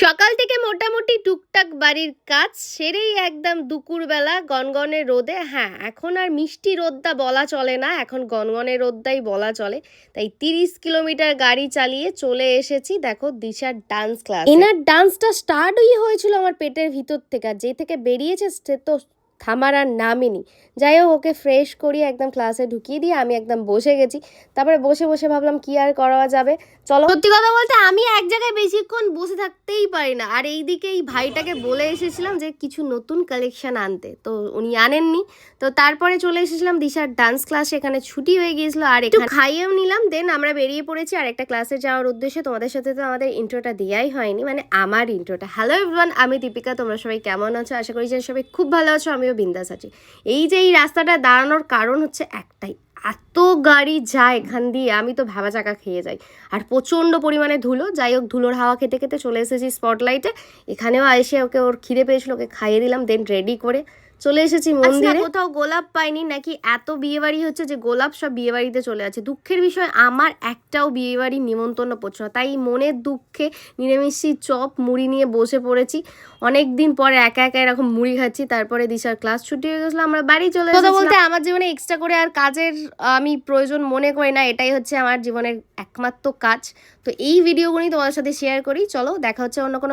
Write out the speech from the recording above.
সকাল থেকে মোটামুটি টুকটাক বাড়ির কাজ সেরেই একদম দুপুরবেলা গনগনে রোদে, হ্যাঁ এখন আর মিষ্টি রোদটা বলা চলে না, এখন গনগনে রোদটাই বলা চলে। তাই 30 কিলোমিটার গাড়ি চালিয়ে চলে এসেছি দেখো দিশার ডান্স ক্লাস। এনার ডান্সটা স্টার্টই হয়েছিল আমার পেটের ভিতর থেকে, আর যে থেকে বেরিয়েছে সে তো থামার আর নামই নি। যাই হোক, ওকে ফ্রেশ করিয়ে একদম ক্লাসে ঢুকিয়ে দিয়ে আমি একদম বসে গেছি। তারপরে বসে বসে ভাবলাম কি আর করা যাবে, চলো। সত্যি কথা বলতে আমি এক জায়গায় বেশিক্ষণ বসে থাকতেই পারি না, আর এইদিকে এই ভাইটাকে বলে এসেছিলাম যে কিছু নতুন কালেকশন আনতে, তো উনি আনেননি। তো তারপরে চলে এসেছিলাম দিশার ডান্স ক্লাসে, এখানে ছুটি হয়ে গিয়েছিল আর একটু খাইয়েও নিলাম, দেন আমরা বেরিয়ে পড়েছি আর একটা ক্লাসে যাওয়ার উদ্দেশ্যে। তোমাদের সাথে তো আমাদের ইন্ট্রোটা দেওয়াই হয়নি, মানে আমার ইন্ট্রোটা। হ্যালো এভরিওয়ান, আমি দীপিকা, তোমরা সবাই কেমন আছো? আশা করি যে সবাই খুব ভালো আছো, আমিও বিন্দাস আছি। এই যে এই রাস্তাটা দাঁড়ানোর কারণ হচ্ছে একটাই, এত গাড়ি যায় এখান দিয়ে, আমি তো ভাবা চাকা খেয়ে যাই। আর প্রচণ্ড পরিমাণে ধুলো। যাই হোক, ধুলোর হাওয়া খেতে খেতে চলে এসেছি স্পটলাইটে। এখানেও এসে ওর খিদে পেয়েছিল, ওকে খাইয়ে দিলাম, দেন রেডি করে চলে এসেছি মন্দিরে। কোথাও গোলাপ পাইনি নাকি, এত বিয়েবাড়ি হচ্ছে যে গোলাপ সব বিয়েবাড়িতে চলে আছে। দুঃখের বিষয়, আমার একটাও বিয়েবাড়ির নিমন্ত্রণ পড়ছে না, তাই মনের দুঃখে নিরামিষি চপ মুড়ি নিয়ে বসে পড়েছি। অনেক দিন পরে একা একা এরকম মুড়ি খাচ্ছি। তারপরে দিশার ক্লাস ছুটি হয়ে গেছিলো, আমরা বাড়ি চলে এসেছি। কথা বলতে আমার জীবনে এক্সট্রা করে আর কাজের আমি প্রয়োজন মনে করি না, এটাই হচ্ছে আমার জীবনের একমাত্র কাজ। তো এই ভিডিওগুলি তোমাদের সাথে শেয়ার করি, চলো দেখা হচ্ছে অন্য কোনো